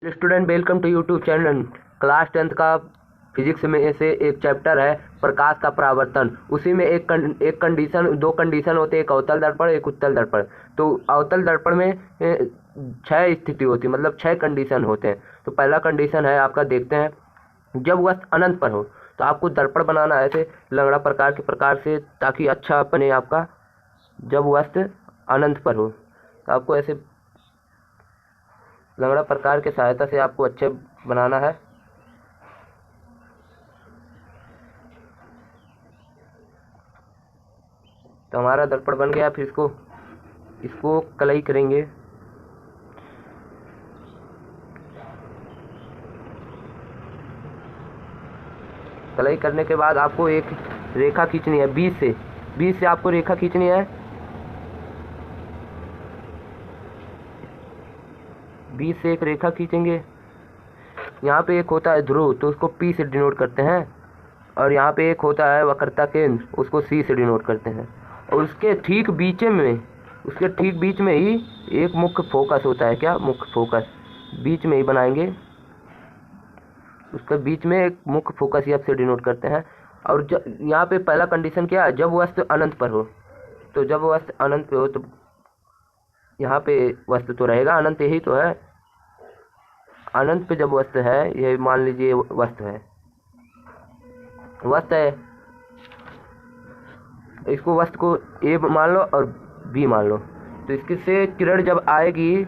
Student welcome to YouTube channel. Class 10th का physics में से एक चैप्टर है प्रकाश का परावर्तन। उसी में एक कंडीशन, दो कंडीशन होते हैं, एक अवतल दर्पण एक उत्तल दर्पण। तो अवतल दर्पण में 6 स्थिति होती है, मतलब 6 कंडीशन होते हैं। तो पहला कंडीशन है आपका, देखते हैं, जब वस्तु अनंत पर हो। तो आपको दर्पण बनाना है ऐसे लंगड़ा प्रकार से, ताकि अच्छा बने आपका। जब वस्तु अनंत पर हो तो आपको ऐसे लंगड़ा प्रकार की सहायता से आपको अच्छे बनाना है। तो हमारा दर्पण बन गया। फिर इसको कलई करेंगे। कलई करने के बाद आपको एक रेखा खींचनी है, 20 से आपको रेखा खींचनी है। 20 से एक रेखा खींचेंगे। यहाँ पे एक होता है ध्रुव, तो उसको P से डिनोट करते हैं। और यहाँ पे एक होता है वक्रता केंद्र, उसको C से डिनोट करते हैं। और उसके ठीक बीच में ही एक मुख्य फोकस होता है। क्या? मुख्य फोकस बीच में ही बनाएंगे। उसके बीच में एक मुख्य फोकस F से डिनोट करते हैं। और यहाँ पे पहला कंडीशन क्या है? जब वस्तु अनंत पर हो। तो जब वस्तु अनंत पे हो तो यहाँ पे वस्तु तो रहेगा अनंत, यही तो है। अनंत पे जब वस्तु है, ये मान लीजिए वस्तु है, इसको वस्तु को A मान लो और B मान लो। तो इसके से किरण जब आएगी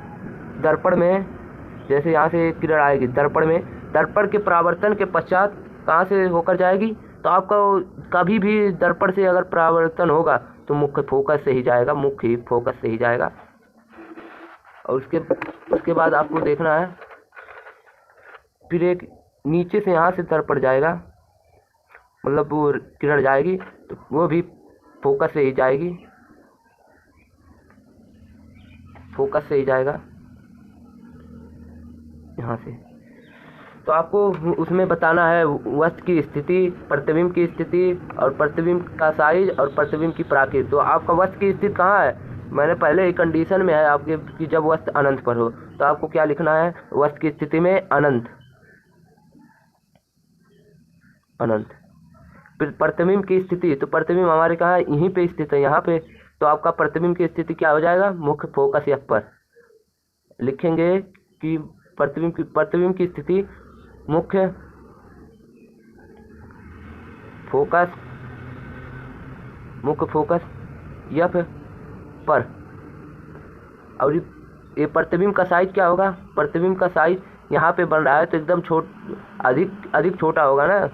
दर्पण में, जैसे यहाँ से किरण आएगी दर्पण में, दर्पण के परावर्तन के पश्चात कहाँ से होकर जाएगी? तो आपका कभी भी दर्पण से अगर परावर्तन होगा तो मुख्य फोकस से ही जाएगा। और उसके बाद आपको देखना है, फिर एक नीचे से यहाँ से दर्पण जाएगा, मतलब वो किरण जाएगी तो वो भी फोकस से ही जाएगा यहाँ से। तो आपको उसमें बताना है वस्तु की स्थिति, प्रतिबिंब की स्थिति, और प्रतिबिंब का साइज, और प्रतिबिंब की प्राकृति। तो आपका वस्तु की स्थिति कहाँ है? मैंने पहले एक कंडीशन में है आपके कि जब वस्तु अनंत पर हो। तो आपको क्या लिखना है? वस्तु की स्थिति में अनंत। फिर प्रतिबिंब की स्थिति, तो प्रतिबिंब हमारे कहाँ है? यहीं पे स्थित है, यहाँ पे। तो आपका प्रतिबिंब की स्थिति क्या हो जाएगा? मुख्य फोकस F पर लिखेंगे कि प्रतिबिंब की स्थिति मुख्य फोकस F पर। और ये प्रतिबिंब का साइज क्या होगा? प्रतिबिंब का साइज यहाँ पे बन रहा है तो एकदम अधिक छोटा होगा ना।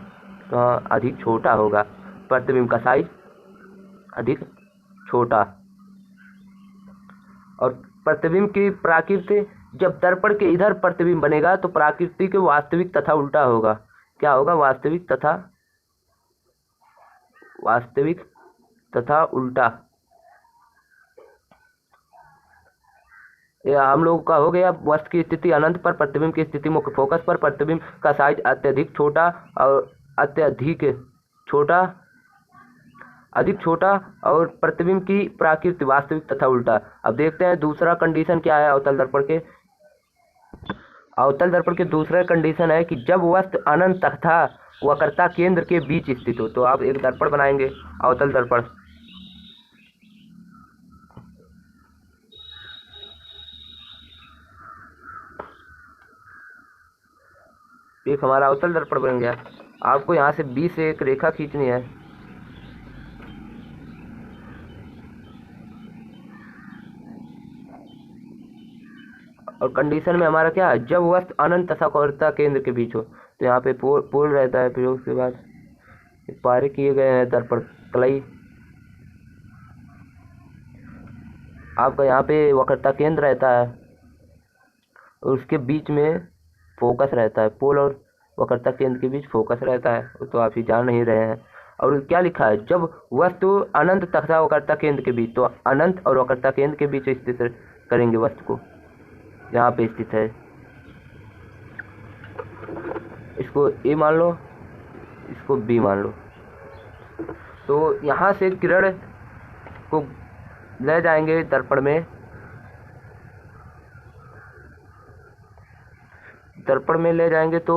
तो हाँ, अधिक छोटा होगा प्रतिबिंब का साइज, अधिक छोटा। और प्रतिबिंब की प्राकृति, जब दर्पण के इधर प्रतिबिंब बनेगा तो प्राकृति के वास्तविक तथा उल्टा होगा। क्या होगा? वास्तविक तथा उल्टा। यह हम लोगों का हो गया। वस्तु की स्थिति अनंत पर, प्रतिबिंब की स्थिति मुख्य फोकस पर, प्रतिबिंब का साइज अधिक छोटा, और प्रतिबिंब की प्राकृति वास्तविक तथा उल्टा। अब देखते हैं दूसरा कंडीशन क्या है अवतल दर्पण के दूसरा कंडीशन है कि जब वस्तु अनंत तथा वक्रता केंद्र के बीच स्थित हो। तो आप एक दर्पण बनाएंगे, अवतल दर्पण। एक हमारा अवतल दर्पण बन गया। आपको यहाँ से 20 से एक रेखा खींचनी है। और कंडीशन में हमारा क्या है? जब वस्तु अनंत तथा वक्रता केंद्र के बीच हो। तो यहाँ पे पोल रहता है। फिर उसके बाद पारे किए गए हैं दर्पण कलई। आपका यहाँ पे वक्रता केंद्र रहता है और उसके बीच में फोकस रहता है। पोल और वक्रता केंद्र के बीच फोकस रहता है, वो तो आप ही जान नहीं रहे हैं। और क्या लिखा है? जब वस्तु अनंत तथा वक्रता केंद्र के बीच, तो अनंत और वक्रता केंद्र के बीच स्थित करेंगे वस्तु को, यहाँ पे स्थित है। इसको A मान लो, इसको B मान लो। तो यहाँ से किरण को ले जाएंगे दर्पण में। दर्पण में ले जाएंगे तो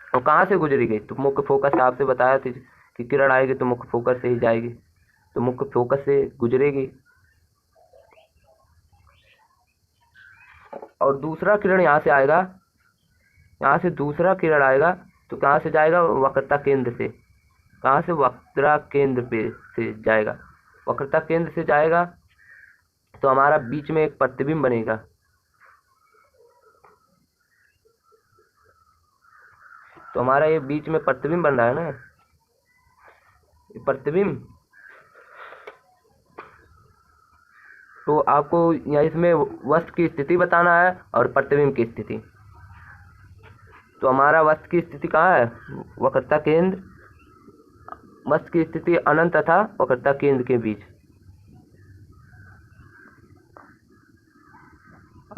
वो कहाँ से गुजरेगी? तो मुख्य फोकस आपसे बताया था कि किरण आएगी तो मुख्य फोकस से ही जाएगी, तो मुख्य फोकस से गुजरेगी। और दूसरा किरण यहाँ से आएगा, यहाँ से दूसरा किरण आएगा तो कहाँ से जाएगा? वक्रता केंद्र से। कहाँ से? वक्रता केंद्र पे से जाएगा। वक्रता केंद्र से जाएगा तो हमारा बीच में एक प्रतिबिंब बनेगा। तो हमारा ये बीच में प्रतिबिंब बन रहा है ना, प्रतिबिंब। तो आपको यहाँ इसमें वस्तु की स्थिति बताना है और प्रतिबिंब की स्थिति। तो हमारा वस्तु की स्थिति कहाँ है? वक्रता केंद्र। वस्तु की स्थिति अनंत तथा वक्रता केंद्र के बीच,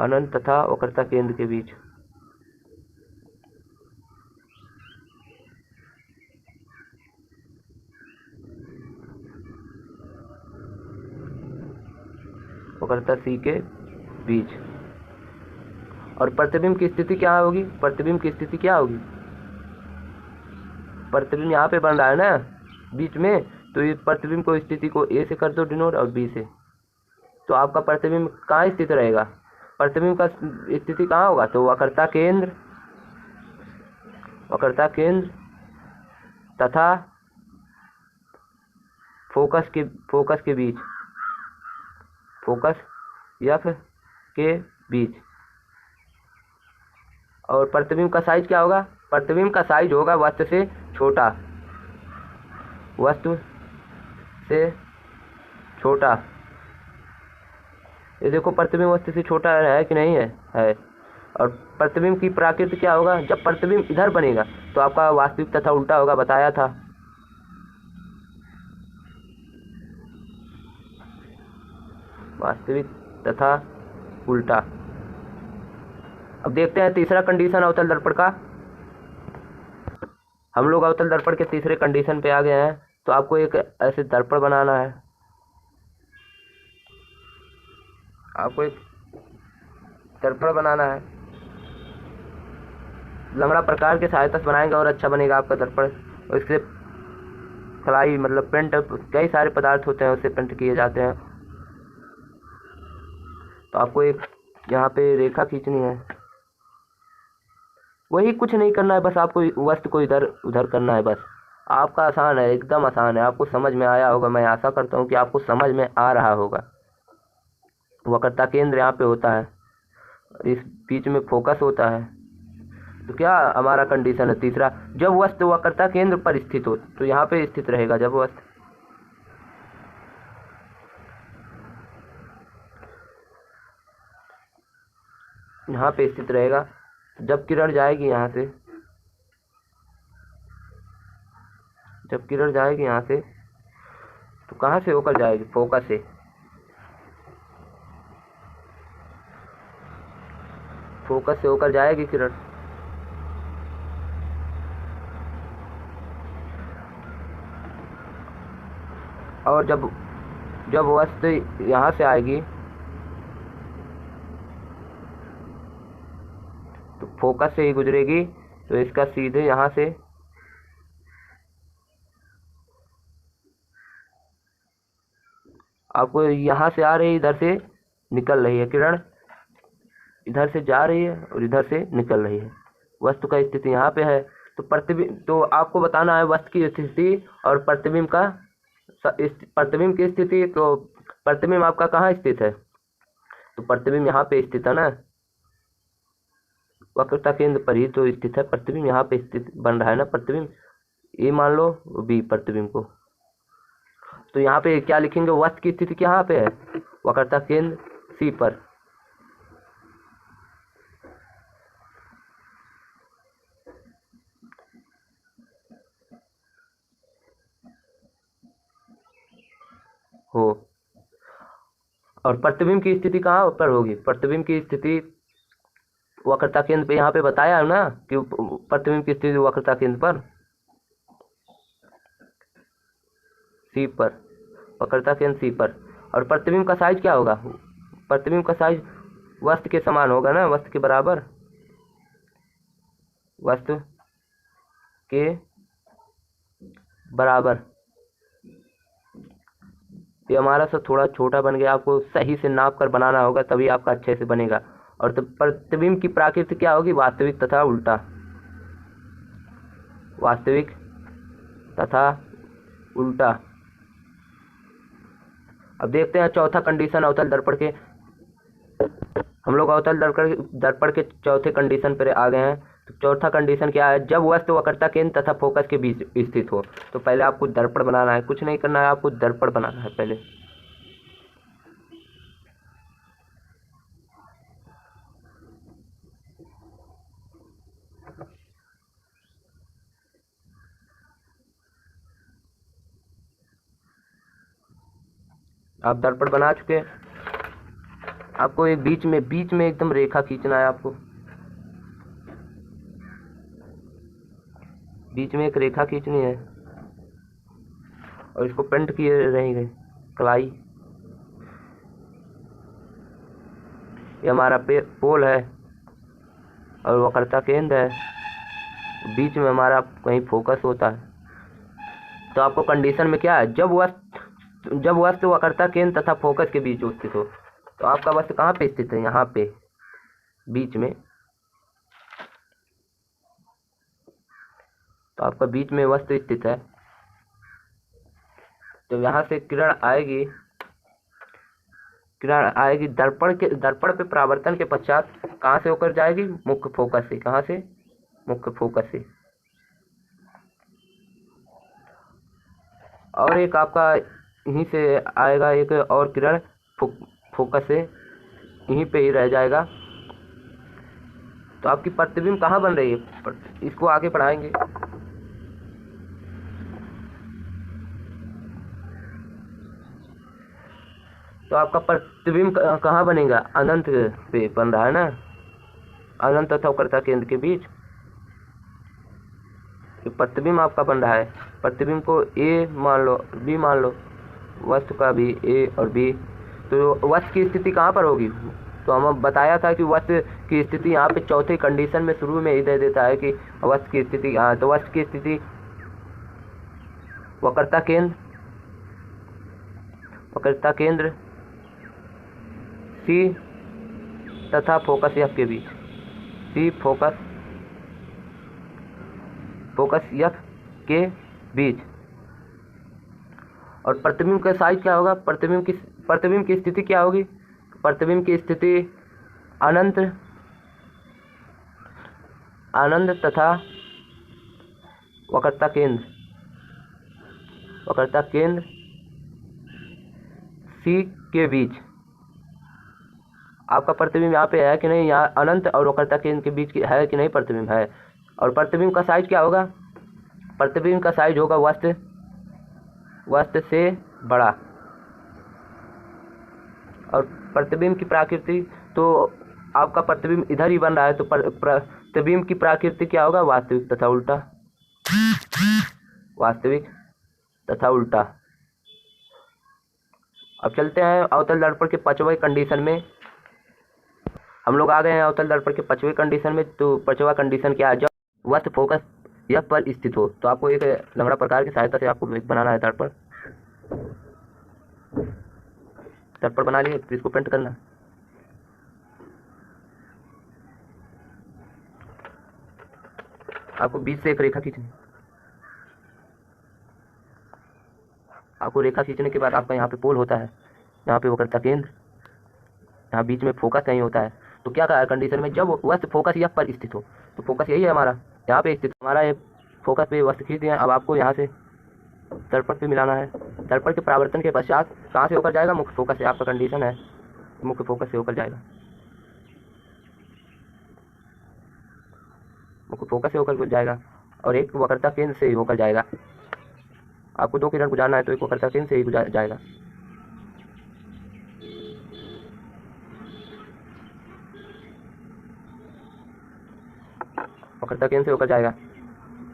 अनंत तथा वक्रता केंद्र के बीच। वक्रता सी के बीच। और प्रतिबिंब की स्थिति क्या होगी? प्रतिबिंब की स्थिति क्या होगी? प्रतिबिंब यहाँ पे बन रहा है ना बीच में, तो इस प्रतिबिंब को स्थिति को ए से कर दो डिनोट और बी से, तो आपका प्रतिबिंब कहाँ स्थित रहेगा? प्रतिबिंब का स्थिति कहाँ होगा? तो वक्रता केंद्र, वक्रता केंद्र तथा फोकस के बीच, फोकस एफ के बीच। और प्रतिबिंब का साइज क्या होगा? प्रतिबिंब का साइज होगा वस्तु से छोटा, वस्तु से छोटा। ये देखो प्रतिबिंब वस्तु से छोटा है कि नहीं है? है। और प्रतिबिंब की प्रकृति क्या होगा? जब प्रतिबिंब इधर बनेगा तो आपका वास्तविक तथा उल्टा होगा, बताया था। वास्तविक तथा उल्टा। अब देखते हैं तीसरा कंडीशन अवतल दर्पण का। हम लोग अवतल दर्पण के तीसरे कंडीशन पे आ गए हैं। तो आपको एक ऐसे दर्पण बनाना है, आपको एक दर्पण बनाना है। लंगड़ा प्रकार के सहायता से बनाएंगे और अच्छा बनेगा आपका दर्पण। और इससे फ्लाई मतलब पेंट, कई सारे पदार्थ होते हैं उससे पेंट किए जाते हैं। तो आपको एक यहाँ पे रेखा खींचनी है, वही कुछ नहीं करना है, बस आपको वस्तु को इधर उधर करना है बस। आपका आसान है, एकदम आसान है। आपको समझ में आया होगा, मैं आशा करता हूँ कि आपको समझ में आ रहा होगा। वक्रता केंद्र यहाँ पे होता है, इस बीच में फोकस होता है। तो क्या हमारा कंडीशन है तीसरा? जब वस्तु वक्रता केंद्र पर स्थित हो, तो यहाँ पे स्थित रहेगा। जब वस्तु यहाँ पे स्थित रहेगा, जब किरण जाएगी यहाँ से, जब किरण जाएगी यहाँ से तो कहाँ से होकर जाएगी? फोकस से। फोकस से होकर जाएगी किरण। और जब वस्तु यहाँ से आएगी तो फोकस से ही गुजरेगी, तो इसका सीधे यहाँ से आपको यहाँ से आ रही है, इधर से निकल रही है किरण, इधर से जा रही है और इधर से निकल रही है। वस्तु का स्थिति यहाँ पे है। तो प्रतिबिंब, तो आपको बताना है वस्तु की स्थिति और प्रतिबिंब का, प्रतिबिंब की स्थिति। तो प्रतिबिंब आपका कहाँ स्थित है? तो प्रतिबिंब यहाँ पे स्थित है ना, वक्रता केंद्र पर ही तो स्थित है। प्रतिबिंब यहाँ पे स्थित बन रहा है ना, प्रतिबिंब ए मान लो, बी प्रतिबिंब को। तो यहाँ पे क्या लिखेंगे? वस्तु की स्थिति कहाँ पे है? वक्रता केंद्र सी पर। हो। और प्रतिबिंब की स्थिति कहाँ पर होगी? प्रतिबिंब की स्थिति वक्रता केंद्र पे, यहाँ पे बताया है ना कि प्रतिबिंब की स्थिति वक्रता केंद्र पर सी पर, वक्रता केंद्र सी पर। और प्रतिबिंब का साइज क्या होगा? प्रतिबिंब का साइज वस्तु के समान होगा ना, वस्तु के बराबर। वस्तु के बराबर। ये हमारा सब थोड़ा छोटा बन गया, आपको सही से नाप कर बनाना होगा तभी आपका अच्छे से बनेगा। और तो प्रतिबिंब की प्रकृति क्या होगी? वास्तविक तथा उल्टा। वास्तविक तथा उल्टा। अब देखते हैं चौथा कंडीशन अवतल दर्पण के। हम लोग अवतल दर्पण के चौथे कंडीशन पर आ गए हैं। तो चौथा कंडीशन क्या है? जब वस्तु वक्रता केंद्र तथा फोकस के बीच स्थित हो। तो पहले आपको दर्पण बनाना है, कुछ नहीं करना है, आपको दर्पण बनाना है पहले। आप दर्पण बना चुके हैं। आपको एक बीच में एकदम रेखा खींचना है। आपको बीच में एक रेखा खींचनी है और इसको पेंट किए रहेंगे कलाई। ये हमारा पोल है और वक्रता केंद्र है। बीच में हमारा कहीं फोकस होता है। तो आपको कंडीशन में क्या है? जब वस्तु वक्रता केंद्र तथा फोकस के बीच स्थित हो। तो आपका वस्तु कहाँ पे स्थित है? यहाँ पे बीच में। तो आपका बीच में वस्तु स्थित है। तो यहाँ से किरण आएगी दर्पण पे परावर्तन के पश्चात कहाँ से होकर जाएगी? मुख्य फोकस से। कहाँ से? मुख्य फोकस से। और एक आपका यहीं से आएगा एक और किरण फोकस से, यहीं पे ही रह जाएगा। तो आपकी प्रतिबिंब कहाँ बन रही है? इसको आगे पढ़ाएंगे। तो आपका प्रतिबिंब कहाँ बनेगा? अनंत पे बन रहा है ना, अनंत तथा वक्रता केंद्र के बीच प्रतिबिंब आपका बन रहा है। प्रतिबिंब को ए मान लो, बी मान लो, वस्तु का भी ए और बी। तो वस्तु की स्थिति कहाँ पर होगी? तो हम बताया था कि वस्तु की स्थिति यहाँ पे चौथे कंडीशन में शुरू में ही दे देता है कि वस्तु की स्थिति। हाँ, तो वस्तु की स्थिति वक्रता केंद्र सी तथा फोकस एफ के बीच। सी फोकस एफ के बीच। और प्रतिबिंब का साइज क्या होगा? प्रतिबिंब की स्थिति क्या होगी? प्रतिबिंब की स्थिति अनंत तथा वक्रता केंद्र सी के बीच। आपका प्रतिबिंब यहाँ पे है कि नहीं? यहाँ अनंत और वक्रता केंद्र के बीच की है कि नहीं? प्रतिबिंब है। और प्रतिबिंब का साइज क्या होगा? प्रतिबिंब का साइज होगा वस्तु से बड़ा। और प्रतिबिंब की प्रकृति, तो आपका प्रतिबिंब इधर ही बन रहा है, तो प्रतिबिंब की प्रकृति क्या होगा? वास्तविक तथा उल्टा। वास्तविक तथा उल्टा। अब चलते हैं अवतल दर्पण के पांचवें कंडीशन में। हम लोग आ गए हैं अवतल दर्पण के पांचवें कंडीशन में। तो पांचवा कंडीशन क्या है? जब वस्तु फोकस एफ पर स्थित हो। तो आपको एक लंगड़ा प्रकार की सहायता से आपको बनाना है दर्पण। दर्पण बना लिए, तो इसको पेंट करना। आपको बीच से एक रेखा खींचनी। आपको रेखा खींचने के बाद आपका यहाँ पे पोल होता है, यहाँ पे वक्रता केंद्र, यहाँ बीच में फोकस कहीं होता है। तो क्या कहा कंडीशन में? जब वस्तु फोकस एफ पर स्थित हो। तो फोकस यही है हमारा, यहाँ पे स्थित हमारा ये फोकस पे वस्तु खींच दिया। अब आपको यहाँ से दर्पण पे मिलाना है। दर्पण के परावर्तन के पश्चात कहाँ से होकर जाएगा? मुख्य फोकस से। आपका कंडीशन है मुख्य फोकस से होकर जाएगा। मुख्य फोकस से होकर जाएगा और एक वक्रता केंद्र से ही होकर जाएगा। आपको दो किरण गुजारना है, तो एक वक्रता केंद्र से ही जाएगा। वक्रता केंद्र से होकर जाएगा।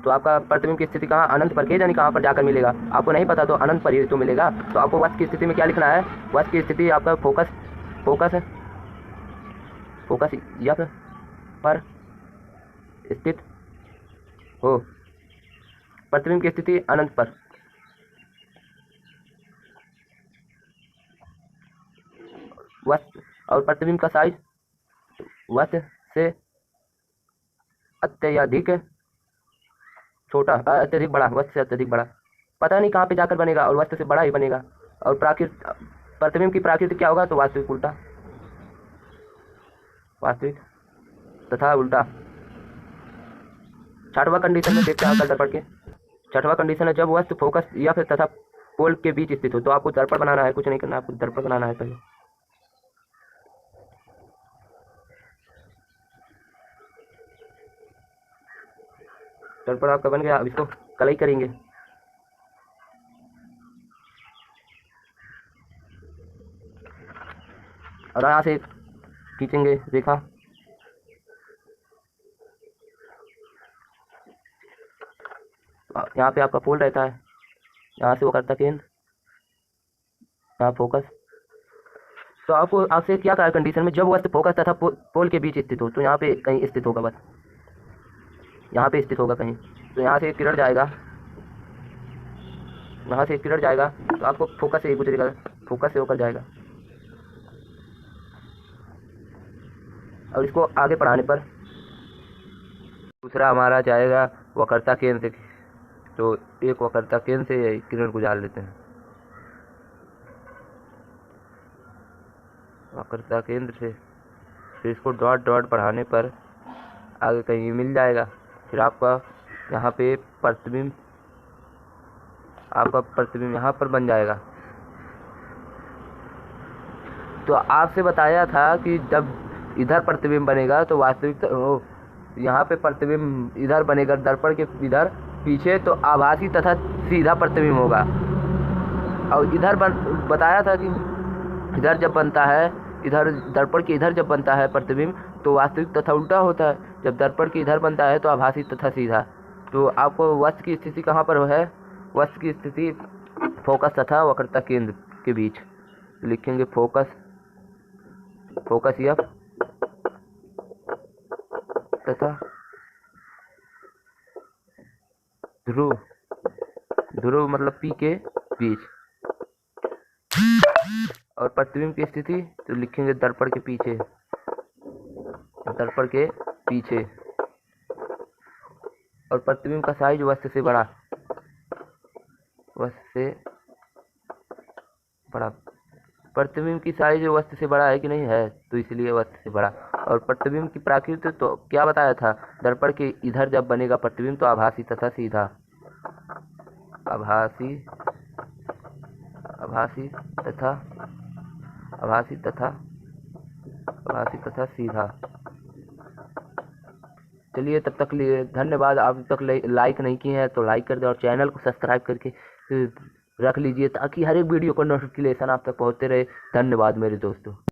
तो आपका प्रतिबिंब की स्थिति कहाँ? अनंत पर के, यानी कहाँ पर जाकर मिलेगा? आपको नहीं पता तो अनंत पर ही तो मिलेगा। तो आपको वस्तु की स्थिति में क्या लिखना है? वस्तु की स्थिति आपका फोकस एफ पर स्थित हो। प्रतिबिंब की स्थिति अनंत पर। वस्तु और प्रतिबिंब का साइज वस्तु से अत्यधिक छोटा, अत्यधिक बड़ा, वस्तु से अत्यधिक बड़ा। पता नहीं कहाँ पे जाकर बनेगा, और वस्तु से बड़ा ही बनेगा। और प्रतिबिंब की प्राकृति क्या होगा, तो वास्तविक उल्टा, वास्तविक तथा उल्टा। छठवां कंडीशन में देखते हैं दर्पण के। छठवां कंडीशन है जब वस्तु फोकस या फिर तथा पोल के बीच स्थित हो। तो आपको दर्पण बनाना है, कुछ नहीं करना, आपको दर्पण बनाना है पहले। दर्पण आपका बन गया। अब इसको कलई करेंगे। और यहाँ से खींचेंगे रेखा। यहाँ पे आपका पोल रहता है, यहाँ से वो करता केंद्र, यहाँ फोकस। तो आपको आपसे क्या कहा कंडीशन में, जब वस्तु फोकस तथा पोल के बीच स्थित हो। तो यहाँ पे कहीं स्थित होगा, बस यहाँ पे स्थित होगा कहीं। तो यहाँ से किरण जाएगा, यहाँ से किरण जाएगा, तो आपको फोकस से गुजरेगा, फोकस से होकर जाएगा। और इसको आगे बढ़ाने पर दूसरा हमारा जाएगा वक्रता केंद्र से। तो एक वक्रता केंद्र से किरण गुजार लेते हैं, वक्रता केंद्र से। फिर इसको डॉट डॉट बढ़ाने पर आगे कहीं मिल जाएगा। फिर आपका यहाँ पे प्रतिबिंब, आपका प्रतिबिंब यहाँ पर बन जाएगा। तो आपसे बताया था कि जब इधर प्रतिबिंब बनेगा तो वास्तविक यहाँ पे प्रतिबिंब इधर बनेगा, दर्पण के इधर पीछे, तो आभासी तथा सीधा प्रतिबिंब होगा। और इधर बताया था कि इधर जब बनता है, इधर दर्पण के इधर जब बनता है प्रतिबिंब, तो वास्तविक तथा उल्टा होता है। जब दर्पण के इधर बनता है तो आभासी तथा सीधा। तो आपको वस्तु की स्थिति कहाँ पर है, वस्तु की स्थिति फोकस तथा वक्रता केंद्र के बीच। लिखेंगे फोकस, फोकस एफ तथा ध्रुव, ध्रुव मतलब पी के बीच। और प्रतिबिंब की स्थिति तो लिखेंगे दर्पण के पीछे, दर्पण के पीछे। और प्रतिबिंब का साइज वस्तु से बड़ा, वस्तु से बड़ा। प्रतिबिंब की साइज वस्तु से बड़ा है कि नहीं है, तो इसलिए वस्तु से बड़ा। और प्रतिबिंब की प्राकृति तो क्या बताया था, दर्पण के इधर जब बनेगा प्रतिबिंब तो आभासी तथा सीधा, आभासी, आभासी तथा, आभासी तथा, आभासी तथा सीधा। चलिए तब तक लिए धन्यवाद। आप तक लाइक नहीं किए हैं तो लाइक कर दें, और चैनल को सब्सक्राइब करके रख लीजिए, ताकि हर एक वीडियो का नोटिफिकेशन आप तक पहुंचते रहे। धन्यवाद मेरे दोस्तों।